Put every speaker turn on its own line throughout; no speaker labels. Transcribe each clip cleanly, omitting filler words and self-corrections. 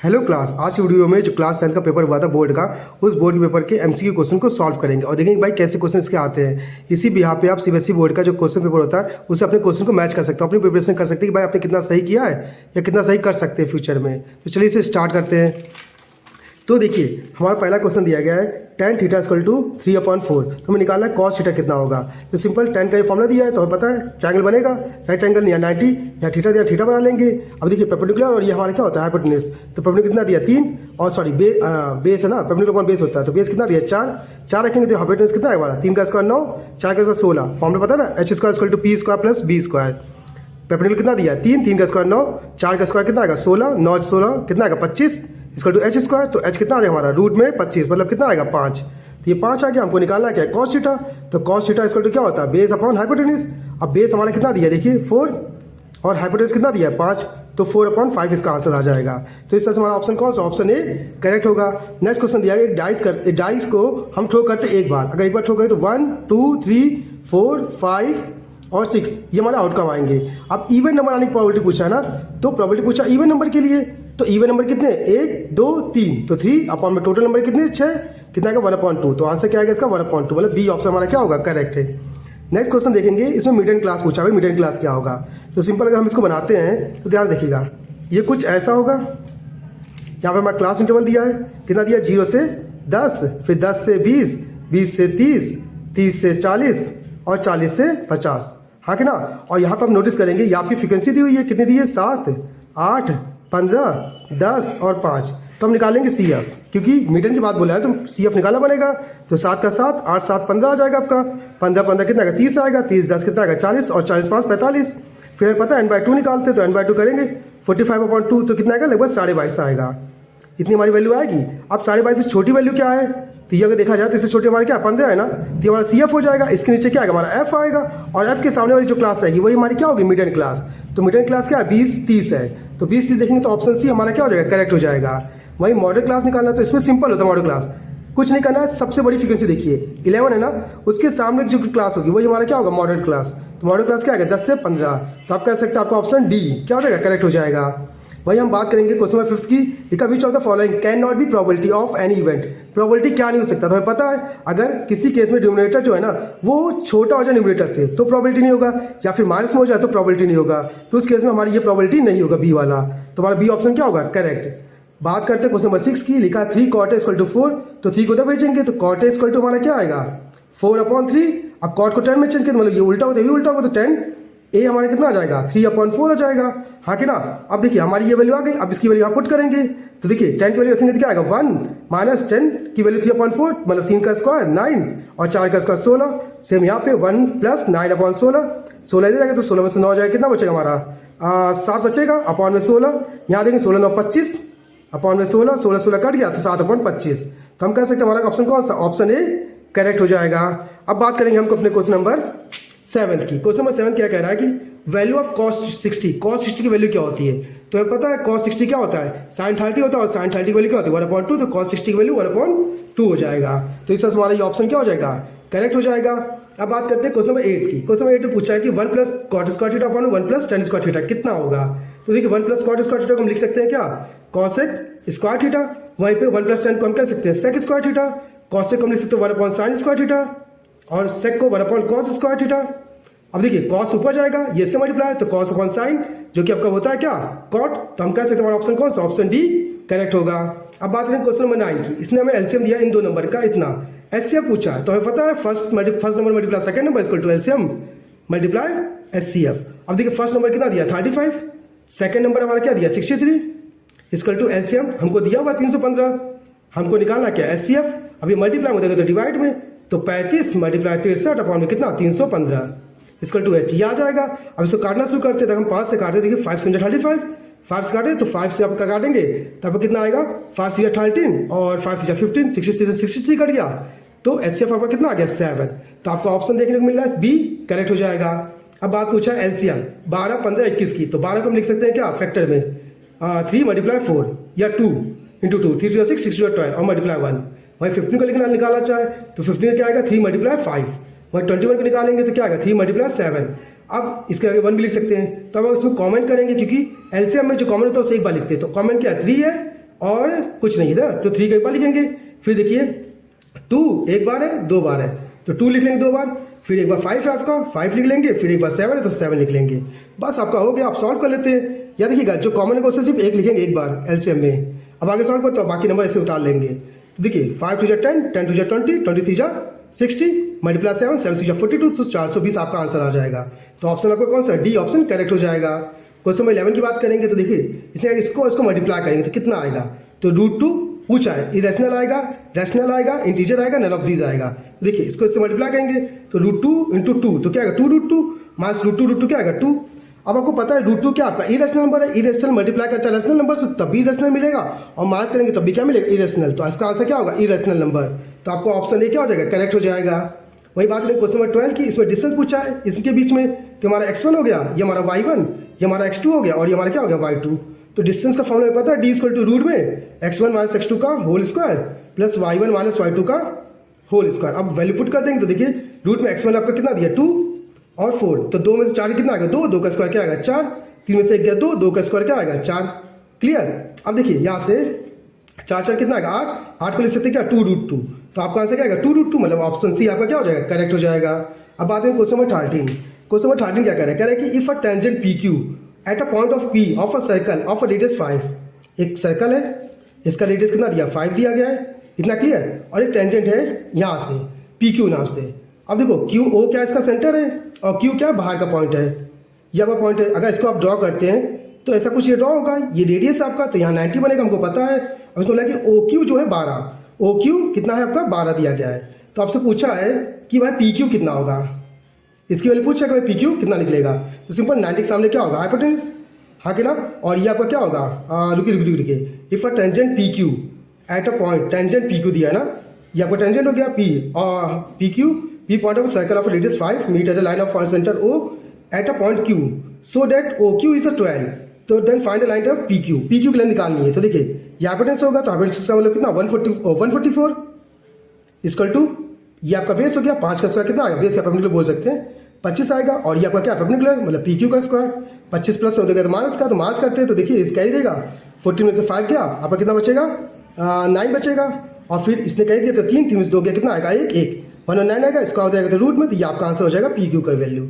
Hello class, आज की video में जो क्लास 10 का पेपर हुआ था बोर्ड का, उस बोर्ड के पेपर के एमसीक्यू क्वेश्चन को सॉल्व करेंगे और देखेंगे भाई कैसे क्वेश्चन इसके आते हैं। इसी भी यहाँ पे आप सीबीएसई बोर्ड का जो क्वेश्चन पेपर होता है उससे अपने क्वेश्चन को मैच कर सकते हो, अपनी प्रिपरेशन कर सकते हैं कि भाई आपने कितना सही किया है या कितना सही कर सकते हैं फ्यूचर में। तो चलिए इसे स्टार्ट करते हैं। तो देखिए हमारा पहला क्वेश्चन दिया गया है tan थीटा इक्वल टू 3/4। तो हमें निकालना है cos थीटा कितना होगा। तो सिंपल tan का ये फॉर्मूला दिया है तो हमें पता है ट्रायंगल बनेगा, राइट एंगल या 90 या थीटा दिया, थीटा बना लेंगे। अब देखिए परपेंडिकुलर और ये हमारा क्या होता है हाइपोटेन्यूज। तो परपेंडिकुलर कितना दिया 3 और सॉरी बेस है ना, परपेंडिकुलर बेस होता है तो बेस कितना दिया 4 रखेंगे तो हाइपोटेन्यूज कितना है हमारा 3 का स्क्वायर 9, 4 का स्क्वायर 16। फॉर्मूला पता है ना h square equal to p square plus b square. Perpendicular कितना दिया 3 का स्क्वायर 9, 4 का स्क्वायर कितना आएगा 16, 9 16 कितना आएगा 25 इक्वल टू एच स्क्वायर। तो एच कितना आ गया हमारा रूट में 25 मतलब कितना आएगा 5। तो ये 5 आ गया, हमको निकालना क्या है कॉस थीटा। तो कॉस थीटा इक्वल टू क्या होता है बेस अपॉन हाइपोटेन्यूज। अब बेस हमारा कितना दिया देखिए 4 और हाइपोटेन्यूज कितना दिया है 5, तो 4/5 इसका आंसर आ जाएगा। तो इस तरह से हमारा ऑप्शन कौन सा ऑप्शन ए करेक्ट होगा। नेक्स्ट क्वेश्चन दिया है एक डाइस को हम थ्रो करते एक बार, अगर एक बार थ्रो करें तो 1 2 3 4 5 और 6 ये हमारा आउटकम आएंगे। अब इवन नंबर आने की प्रोबेबिलिटी पूछा है ना, तो प्रोबेबिलिटी पूछा इवन नंबर के लिए। तो इवन नंबर कितने 1 2 3, तो 3 अपॉन में टोटल नंबर कितने 6, कितना आएगा 1/2। तो आंसर क्या आएगा इसका 1/2, मतलब बी ऑप्शन हमारा क्या होगा करेक्ट है। नेक्स्ट क्वेश्चन देखेंगे, इसमें मिड एंड क्लास पूछा है, मिड एंड क्लास क्या होगा। तो सिंपल अगर हम इसको बनाते हैं तो ध्यान देखिएगा ये कुछ ऐसा होगा। यहाँ पे हमारा क्लास इंटरवल दिया है, कितना दिया 0 से 10, फिर 10 से 20, 20 से 30, 30 से 40 और 40 से 50, हाँ कि ना। और यहाँ पर आप नोटिस करेंगे यहाँ की फ्रीक्वेंसी दी हुई है, कितनी दी है 7 8 15 10 और 5। तो हम निकालेंगे सी एफ, क्योंकि मीटर की बात बोला है तो सी एफ निकालना पड़ेगा। तो 7 का 7 8 7 15 आ जाएगा आपका, 15 15 कितना आएगा 30 आएगा, 30 10 कितना आएगा 40 और 40 5 45। फिर हमें पता है n/2 निकालते तो n/2 करेंगे 45/2 तो कितना आएगा लगभग 22.5 आएगा, इतनी हमारी वैल्यू आएगी। अब 22.5 से छोटी वैल्यू क्या है, तो ये अगर देखा जाए तो इससे छोटी हमारे क्या 15 है ना, तो हमारा सी एफ हो जाएगा। इसके नीचे क्या आएगा हमारा एफ आएगा और एफ के सामने वाली जो क्लास आएगी वही हमारी क्या होगी मिड एंड क्लास। तो मिड एंड क्लास क्या है 20 30 है, तो 20 30 देखेंगे तो ऑप्शन सी हमारा क्या हो जाएगा करेक्ट हो जाएगा। वही मॉडल क्लास निकालना है तो इसमें सिंपल होता है मॉडल क्लास, कुछ नहीं करना है, सबसे बड़ी फ्रीक्वेंसी देखिए 11 है ना, उसके सामने जो क्लास होगी वही हमारा क्या होगा मॉडल क्लास। तो मॉडल क्लास क्या आएगा 10 से 15, तो आप कह सकते हैं आपका ऑप्शन डी क्या हो जाएगा करेक्ट हो जाएगा। वही हम बात करेंगे क्वेश्चन नंबर 5 की, लिखा which of the following can not be probability of any event. Probability क्या नहीं हो सकता, तो हमें पता है अगर किसी केस में डिनोमिनेटर जो है ना वो छोटा हो जाए न्यूमरेटर से तो प्रोबेबिलिटी नहीं होगा, या फिर माइनस में हो जाए तो प्रोबेबिलिटी नहीं होगा। तो उस केस में हमारी ये प्रोबेबिलिटी नहीं होगा बी वाला, तो हमारा बी ऑप्शन क्या होगा करेक्ट। बात करते हैं क्वेश्चन नंबर 6 की, लिखा 3 cot इक्वल टू 4, तो 3 को उधर भेजेंगे तो cot इक्वल टू हमारा क्या आएगा 4/3। अब cot को 10 में चेंज करें मतलब ये उल्टा होता है, उल्टा होगा तो 10 ए हमारा कितना आ जाएगा 3/4 आ जाएगा, हाँ कि ना। अब देखिए हमारी ये वैल्यू आ गई, अब इसकी वैल्यू यहाँ पुट करेंगे तो देखिए 10 की वैल्यू रखेंगे तो क्या आएगा 1 माइनस 10 की वैल्यू 3/4 मतलब 3 का स्क्वायर 9 और 4 का स्क्वायर 16। सेम यहाँ पे 1 प्लस 9/16, 16 इधर जाएगा तो 16 में से 9 जाएगा, कितना बचेगा हमारा 7 बचेगा अपॉन में 16। यहाँ देखेंगे 16 9 25 अपॉन में 16, 16 16 कट गया तो 7/25। तो हम कह सकते हैं हमारा ऑप्शन कौन सा ऑप्शन ए करेक्ट हो जाएगा। अब बात करेंगे हमको अपने क्वेश्चन नंबर 7 की। क्वेश्चन नंबर 7 क्या कह रहा है कि वैल्यू ऑफ cos 60 की वैल्यू क्या होती है। तो हमें पता है cos 60 क्या होता है sin 30 होता है, और sin 30 की वैल्यू क्या होती है 1/2, तो cos 60 की वैल्यू 1/2 हो जाएगा। तो इस तरह से हमारा ये ऑप्शन क्या हो जाएगा करेक्ट हो जाएगा। अब बात करते हैं क्वेश्चन नंबर 8 की। क्वेश्चन नंबर 8 में पूछा है कि 1 plus cot square theta upon 1 plus tan square theta कितना होगा। तो देखिए 1 प्लस cot स्क्वायर थीटा को हम लिख सकते हैं क्या cosec स्क्वायर थीटा, वहीं पे 1 प्लस tan को हम कह सकते हैं sec स्क्वायर थीटा, cosec को हम लिख सकते हैं 1/sin स्क्वायर थीटा और sec को 1/cos स्क्वायर थीटा। अब देखिए cos ऊपर जाएगा ये से मल्टीप्लाई तो cos अपॉन sin जो कि आपका होता है क्या cot, तो हम कह सकते हैं हमारा ऑप्शन कौन सा ऑप्शन डी करेक्ट होगा। अब बात करें क्वेश्चन नंबर 9 की। इसने हमें एलसीएम दिया इन दो नंबर का इतना, एचसीएफ पूछा है तो हमें पता है first number multiply second number equal to LCM multiply HCF. अब देखिए फर्स्ट नंबर कितना दिया 35, सेकंड नंबर हमारा क्या दिया 63 इक्वल टू एलसीएम हमको दिया हुआ 315, हमको निकालना क्या एचसीएफ। अभी मल्टीप्लाई में देखो तो डिवाइड में तो 35 मल्टीप्लाई 63 अपॉन में कितना 315 इक्वल टू एच ये आ जाएगा। अब इसको काटना शुरू करते हैं, हम 5 से काटे देखिए 5 से 35, 5 से काटे तो 5 से आपका काटेंगे तब कितना आएगा 5 से 13 और 5 से 15, 63 से 63 कट गया तो एचसीएफ आपका कितना आ गया 7। तो आपका ऑप्शन देखने को मिल रहा है बी करेक्ट हो जाएगा। अब बात पूछा एलसीएम 12 15 21 की, तो 12 को हम लिख सकते हैं क्या फैक्टर में 3 मल्टीप्लाई 4 या 2 इंटू 2 3 2 6 6 2 12 और मल्टीप्लाई 1। वही 15 को लिखना निकालना चाहे तो 15 का क्या आएगा 3 मल्टीप्लाई 5, वही 21 को निकालेंगे तो क्या आएगा 3 मल्टीप्लाई 7। अब इसके आगे 1 भी लिख सकते हैं, तो अब इसमें कमेंट करेंगे क्योंकि एलसीएम में जो कॉमन होता है उसे एक बार लिखते हैं, तो कॉमन क्या 3 है और कुछ नहीं है ना, तो 3 का एक बार लिखेंगे। फिर देखिए 2 एक बार है, 2 बार है, तो 2 लिख लेंगे 2 बार। फिर एक बार 5 है आपका, 5 लिख लेंगे। फिर एक बार 7 है तो 7 लिख लेंगे। बस आपका हो गया, आप सॉल्व कर लेते हैं। या देखिएगा जो कॉमन है उससे सिर्फ एक लिखेंगे एक बार एलसीएम में। अब आगे सॉल्व करते हो, बाकी नंबर ऐसे उतार लेंगे। तो देखिए 5 2 10, 10 2 20, 20 3 60, मल्टीप्लाई 7 7 6 42, तो 420 आपका आंसर आ जाएगा। तो ऑप्शन आपका कौन सा, डी ऑप्शन करेक्ट हो जाएगा। क्वेश्चन नंबर 11 की बात करेंगे तो देखिए इसमें इसको मल्टीप्लाई करेंगे तो कितना आएगा, तो √2 पूछा है, इरेशनल आएगा, रैशनल आएगा, इंटीजर आएगा, नन ऑफ दीज आएगा। देखिए इसको इससे मल्टीप्लाई करेंगे तो √2 × 2 तो क्या आएगा 2√2 माइनस √2 क्या आएगा 2। अब आपको पता है √2 क्या आपका इरेशनल नंबर है, इरेशनल मल्टीप्लाई करता है रैशनल नंबर से तब भी इरेशनल मिलेगा, और माइनस करेंगे तब भी क्या मिलेगा इरेशनल। तो इसका आंसर क्या होगा इरेशनल नंबर। तो आपको ऑप्शन ए क्या हो जाएगा करेक्ट हो जाएगा। वही बात करें क्वेश्चन नंबर 12 की, इसमें डिस्टेंस पूछा है इसके बीच में, तो हमारा x1 हो गया, ये हमारा y1, ये हमारा x2 हो गया, और ये हमारा क्या हो गया y2। तो डिस्टेंस का फॉर्मूला पता है d = रूट में x1 - x2 का whole square plus y1 - y2 का होल स्क्वायर। अब वैल्यू पुट कर देंगे तो देखिए रूट में x1 आपका कितना दिया 2 और 4, तो 2 में से 4 कितना आएगा 2, 2 का स्क्वायर क्या आएगा 4, 3 में से 1 गया 2, 2 का स्क्वायर क्या आएगा 4। क्लियर। अब देखिए यहाँ से 4 4 कितना आएगा 8, 8 को लिख सकते क्या 2√2, तो आपका आंसर क्या आएगा 2√2, मतलब ऑप्शन सी आपका क्या हो जाएगा करेक्ट हो जाएगा। अब बात करें क्वेश्चन नंबर 13। क्वेश्चन नंबर 13 क्या कह रहा है कि if a tangent PQ eight a point of P of a circle of a radius 5, एक सर्कल है, इसका रेडियस कितना दिया 5 दिया गया है, इतना क्लियर, और एक टेंजेंट है यहाँ से PQ नाम से। अब देखो QO क्या इसका सेंटर है और Q क्या बाहर का पॉइंट है, ये आपका पॉइंट है। अगर इसको आप ड्रॉ करते हैं तो ऐसा कुछ ये ड्रॉ होगा, ये रेडियस आपका, तो यहाँ 90 बनेगा हमको पता है। अब इसमें बोला कि OQ जो है 12, OQ कितना है आपका 12 दिया गया है। तो आपसे पूछा है कि भाई PQ कितना होगा, इसकी वैल्यू पूछा कि भाई PQ कितना निकलेगा, तो सिंपल 90 के सामने क्या होगा हाइपोटेन्यूज, हाँ कि ना। और ये आपका क्या होगा रुकिए if a tangent PQ eight a point, tangent PQ दिया है ना, ये आपका टेंजेंट हो गया P और PQ, P point of circle of radius 5 meet at the line of centre O at a point Q so that OQ is a 12, तो then find the line of PQ, PQ की line निकालनी है। तो देखिए ये hypotenuse होगा, तो hypotenuse का मतलब कितना 144 इक्वल टू, ये आपका बेस हो गया, 5 का स्क्वायर कितना आएगा, बेस का परपेंडिकुलर बोल सकते हैं 25 आएगा, और ये आपका क्या परपेंडिकुलर मतलब PQ का स्क्वायर, 25 प्लस हो जाएगा तो माइनस का, तो माइनस करते हैं तो देखिए इसका ही देगा 14 में से 5 गया, आपका कितना बचेगा 9 बचेगा, और फिर इसने कह दिया तो 3 में से 2 गया कितना आएगा 1 119 आएगा, इसका हो जाएगा तो रूट में, तो ये आपका आंसर हो जाएगा PQ का वैल्यू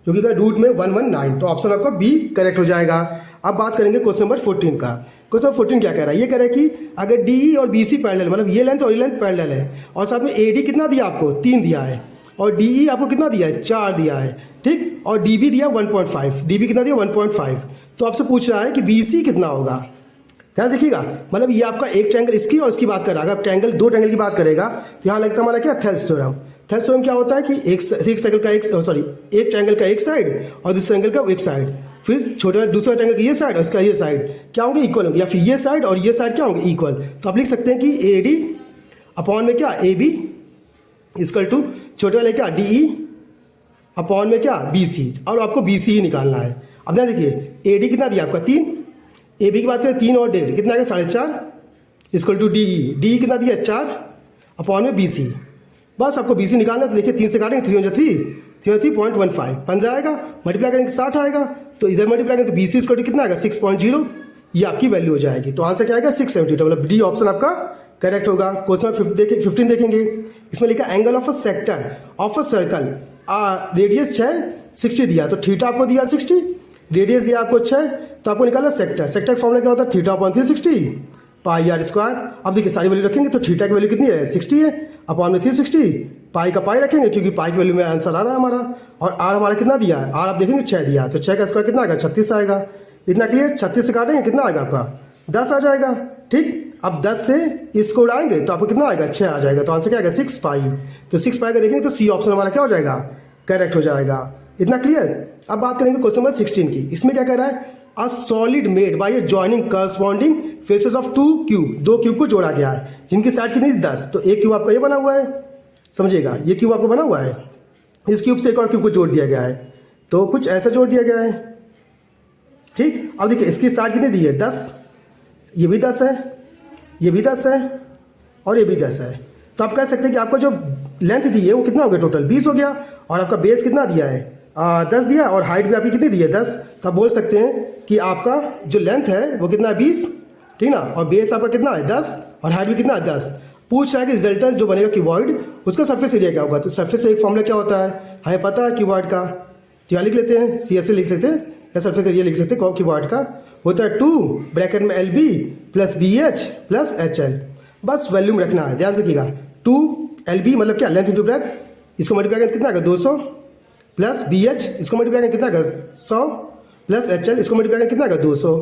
जो कि रूट में 119, तो ऑप्शन आपका बी करेक्ट हो जाएगा। अब बात करेंगे क्वेश्चन नंबर 14 का। क्वेश्चन 14 क्या कह रहा है, ये कह रहा है कि अगर DE और BC पैरेलल, मतलब ये लेंथ और ये लेंथ पैरेलल है, और साथ में AD कितना दिया आपको 3 दिया है, और DE आपको कितना दिया है 4 दिया है, ठीक, और DB दिया 1.5, DB कितना दिया 1.5, तो आपसे पूछ रहा है कि BC कितना होगा। ध्यान देखिएगा, मतलब ये आपका एक ट्रायंगल इसकी और इसकी बात कर रहा है, अगर ट्रायंगल 2 ट्रायंगल की बात करेगा तो यहाँ लगता है हमारा क्या थेल्स थ्योरम। थेल्स थ्योरम क्या होता है कि एक सर्कल का एक ट्रायंगल का एक साइड और दूसरे ट्रायंगल का एक साइड, फिर छोटा दूसरा ट्रायंगल का ये साइड और इसका ये साइड क्या होंगे इक्वल होंगे, या फिर ये साइड और ये साइड क्या होंगे इक्वल। तो आप लिख सकते हैं कि AD अपॉन में क्या AB इक्वल टू छोटे वाले क्या DE अपॉन में क्या BC, और आपको BC ही निकालना है। अब ध्यान देखिए AD कितना दिया आपका 3, AB की बात करें 3 और 1.5 कितना आएगा 4.5 इक्वल टू DE कितना दिया 4 अपॉन में BC, बस आपको BC निकालना है। तो देखिए 3 से काटेंगे 3 15 आएगा, मल्टीप्लाई करेंगे 60 आएगा, तो इधर मल्टीप्लाई करेंगे तो BC इक्वल टू कितना आएगा 6.0, ये आपकी वैल्यू हो जाएगी। तो आंसर क्या आएगा 672, मतलब डी ऑप्शन आपका करेक्ट होगा। क्वेश्चन 15 देखेंगे, इसमें लिखा angle of a sector of a circle, radius 60 दिया, तो थीटा आपको दिया 60, रेडियस दिया आपको 6, तो आपको निकाला सेक्टर। सेक्टर का फॉर्मूला क्या होता है θ/360 पाई r स्क्वायर। अब देखिए सारी वैल्यू रखेंगे तो थीटा की वैल्यू कितनी है 60 है, अपॉन में 360, पाई का पाई रखेंगे क्योंकि पाई की वैल्यू में आंसर आ रहा है हमारा, और r हमारा कितना दिया है, r आप देखेंगे 6 दिया, तो 6 का स्क्वायर कितना आएगा 36 आएगा। इतना क्लियर, 36 से काटेंगे कितना आएगा आपका 10 आ जाएगा, ठीक। अब 10 से इसको उड़ाएंगे तो आपको कितना आएगा 6 आ जाएगा, तो आंसर क्या आएगा 6 पाई। तो 6 पाई का देखेंगे तो सी ऑप्शन हमारा क्या हो जाएगा करेक्ट हो जाएगा। इतना क्लियर। अब बात करेंगे क्वेश्चन नंबर 16 की। इसमें क्या कह रहा है, a solid made by A joining corresponding faces of 2 cube, 2 cube को जोड़ा गया है जिनकी साइड कितनी 10, तो एक क्यूब आपका ये बना हुआ है, समझिएगा ये क्यूब आपको बना हुआ है, इस क्यूब से एक और क्यूब को जोड़ दिया गया है, तो कुछ ऐसा जोड़ दिया गया है, ठीक। अब देखिए इसकी साइड कितनी दी है 10, ये भी 10 है, ये भी 10 है और ये भी 10 है, तो आप कह सकते हैं कि आपका जो लेंथ दी है वो कितना हो गया टोटल 20 हो गया, और आपका बेस कितना दिया है 10 दिया, और हाइट भी आपकी कितनी दी है 10, तो आप बोल सकते हैं कि आपका जो लेंथ है वो कितना है 20, ठीक ना। और बेस आपका कितना है 10 और हाइट भी कितना है 10। पूछ रहा है कि रिजल्टेंट जो बनेगा क्यूबॉइड उसका सरफेस एरिया क्या होगा। तो सरफेस एरिया फॉर्मूला क्या होता है, हमें पता है क्यूबॉइड का। तो यहाँ लिख लेते हैं, सी एस लिख सकते हैं या सरफेस एरिया लिख सकते हैं क्यूबॉइड का, होता है 2 ब्रैकेट में L B plus B H plus H L. बस वैल्यूम रखना है, ध्यान रखिएगा। 2 एल बी मतलब क्या, लेंथ इंटू ब्रेथ, इसको मल्टीप्लाई करें कितना आएगा 200 प्लस बी एच इसको मल्टीप्लाई करें कितना आएगा 100 प्लस एच एल इसको मल्टीप्लाई करें कितना आएगा 200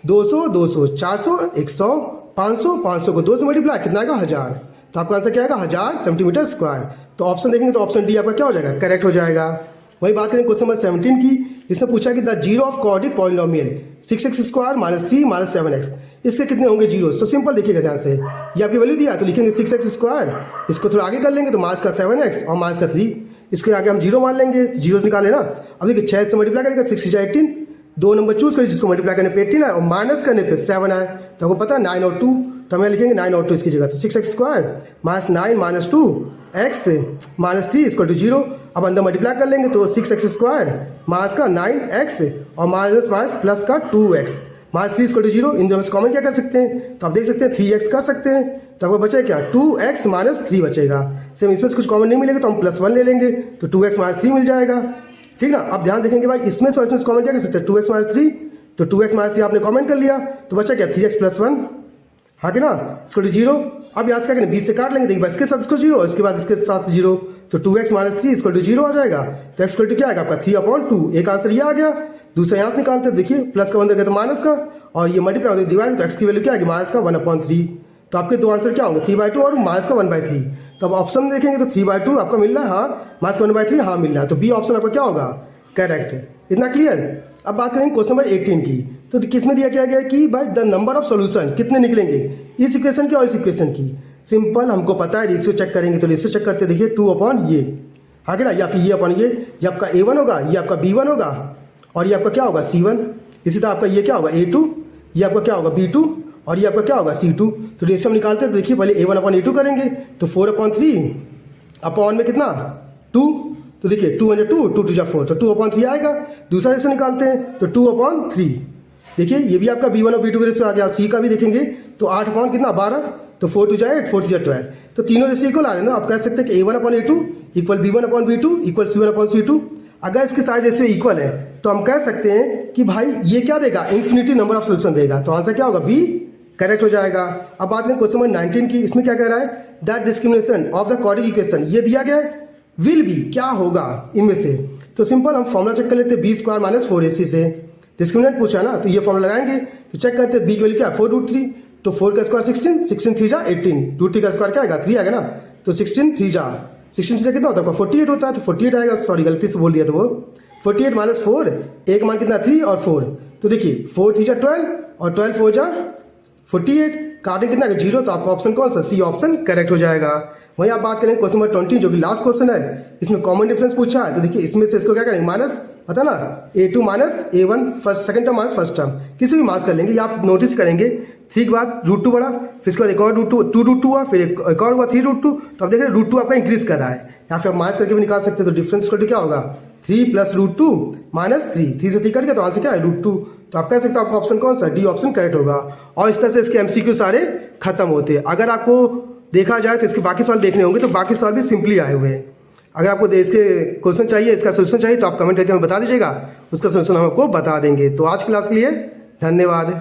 200 200 400 100 500 500 को 2 से मल्टीप्लाई कितना आएगा 1000। तो आपका आंसर क्या आएगा 1000 सेंटीमीटर स्क्वायर। तो ऑप्शन देखेंगे तो ऑप्शन डी आपका क्या हो जाएगा, करेक्ट हो जाएगा। वही बात करें क्वेश्चन नंबर 17 की, इसमें पूछा कि the zero of quadric polynomial 6x square minus 3 minus 7x, इससे कितने होंगे जीरो। तो सिंपल देखिएगा ध्यान से, ये आपकी वैल्यू दिया तो लिखेंगे 6x स्क्वायर, इसको थोड़ा आगे कर लेंगे तो माइनस का 7x और माइनस का 3, इसको आगे हम जीरो मान लेंगे, जीरो निकाले ना। अब देखिए 6 से मल्टीप्लाई करेंगे 6 से 18, 2 नंबर चूज करिए जिसको मल्टीप्लाई करने पे 18 है और माइनस करने पे 7 है। तो आपको पता है 9 और 2, तो हमें लिखेंगे 9 और 2 इसकी जगह। तो 6x square minus 9 minus 2 x minus 3 equal to 0। अब अंदर मल्टीप्लाई कर लेंगे तो 6x स्क्वायर माइनस का 9x और माइनस माइनस प्लस का 2x माइनस 3 इक्वल टू 0। इन दोनों से कॉमन क्या कर सकते हैं, तो आप देख सकते हैं 3x कर सकते हैं, तो आपको बचेगा क्या 2x माइनस 3 बचेगा। सेम इसमें से कुछ कॉमन नहीं मिलेगा तो हम +1 ले लेंगे तो 2x माइनस 3 मिल जाएगा। ठीक ना। अब ध्यान देखेंगे भाई इसमें से इसमें कॉमन क्या कर सकते हैं 2x माइनस 3, तो 2x माइनस 3 आपने कॉमन कर लिया तो बचा क्या 3x प्लस 1, हाँ कि ना, इसको 0। अब यहाँ से क्या करें 20 से काट लेंगे, देखिए इसके साथ इसको 0 और इसके बाद इसके साथ 0, तो 2x माइनस 3 इसको 0 आ जाएगा। तो x क्या आएगा आपका 3/2, एक आंसर ये आ गया। दूसरा यहाँ से निकालते हैं, देखिए प्लस का 1 देगा तो माइनस का, और ये मल्टीप्लाई होता है डिवाइड, तो x की वैल्यू क्या आएगी माइनस का 1/3। तो आपके दो आंसर क्या होंगे 3/2 और माइनस का 1/3। तो अब ऑप्शन देखेंगे तो 3/2 आपका मिल रहा है, हाँ, माइनस का 1/3 हाँ मिल रहा है, तो बी ऑप्शन आपका क्या होगा करेक्ट है। इतना क्लियर। अब बात करेंगे क्वेश्चन नंबर 18 की, तो किसमें दिया गया है कि भाई द नंबर ऑफ सॉल्यूशन कितने निकलेंगे इस इक्वेशन की और इस इक्वेशन की। सिंपल हमको पता है, रेशियो चेक करेंगे तो रेशियो चेक करते देखिए 2 अपॉन ये, हाँ कि ना, या फिर ये अपॉन ये आपका A1 होगा, ये आपका B1 होगा और ये आपका क्या होगा C1। इसी तरह आपका ये क्या होगा A2, ये आपका क्या होगा B2 और ये आपका क्या होगा C2। तो रेशियो हम निकालते हैं तो देखिए पहले A1 अपॉन A2 करेंगे तो 4/3 अपॉन में कितना 2, तो देखिए 2 × 2 2 2 4, तो 2/3 आएगा। दूसरा रेशियो निकालते हैं तो 2/3, देखिए ये भी आपका B1 और B2 का रेशियो आ गया। C का भी देखेंगे तो 8 अपॉन कितना 12, तो 4 2 8 4 3 12, तो तीनों रेशियो इक्वल आ रहे हैं ना। आप कह सकते हैं कि A1 upon A2 equal B1 upon B2 equal C1 upon C2। अगर इसके सारे रेशियो इक्वल है तो हम कह सकते हैं कि भाई ये क्या देगा इन्फिनिटी नंबर ऑफ सोल्यूशन देगा, तो आंसर क्या होगा बी करेक्ट हो जाएगा। अब बात करें क्वेश्चन नंबर 19 की, इसमें क्या कह रहा है that discrimination of the quadric equation, ये दिया गया है विल बी, क्या होगा इनमें से। तो सिंपल हम फॉर्मुला चेक कर लेते हैं, b² माइनस 4ac से डिस्क्रिमिनेंट पूछा है ना, तो ये फॉर्मुला लगाएंगे तो चेक करते हैं b की वैल्यू क्या है 4√3, तो 4 का स्क्वायर 16, 16 3 जा 18, √3 का स्क्वायर क्या आएगा 3 आएगा ना, तो 16 3 जा कितना होता है 48 होता है, तो 48 आएगा। सॉरी गलती से बोल दिया था वो 48 माइनस 4, एक मान कितना 3 और 4, तो देखिए 4 3 जा 12 और 12 4 जा 48, काटें कितना 0, तो आपका ऑप्शन कौन सा सी ऑप्शन करेक्ट हो जाएगा। वहीं आप बात करें क्वेश्चन नंबर 20 जो कि लास्ट क्वेश्चन है, इसमें कॉमन डिफरेंस पूछा है, तो देखिए इसमें से इसको क्या करेंगे माइनस, पता ना A2 minus A1 first second term minus first term, किसी भी माइनस कर लेंगे, या आप नोटिस करेंगे ठीक बात √2 बढ़ा, फिर इसके बाद एक और √2 हुआ, फिर एक और हुआ 3√2, तो आप देख रहे हैं √2 आपका इंक्रीज कर रहा है, या फिर आप माइनस करके भी निकाल सकते हैं। तो डिफरेंस क्या होगा 3 प्लस √2 माइनस 3 से 3 कट गया तो आंसर क्या है √2, तो आप कह सकते हैं आपका ऑप्शन कौन सा डी ऑप्शन करेक्ट होगा। और इस तरह से इसके MCQ सारे खत्म होते हैं। अगर आपको देखा जाए तो इसके बाकी सवाल देखने होंगे, तो बाकी सवाल भी सिंपली आए हुए हैं। अगर आपको इसके क्वेश्चन चाहिए, इसका सोल्यूशन चाहिए, तो आप कमेंट करके हमें बता दीजिएगा, उसका सोल्यूशन हम आपको बता देंगे। तो आज क्लास के लिए धन्यवाद।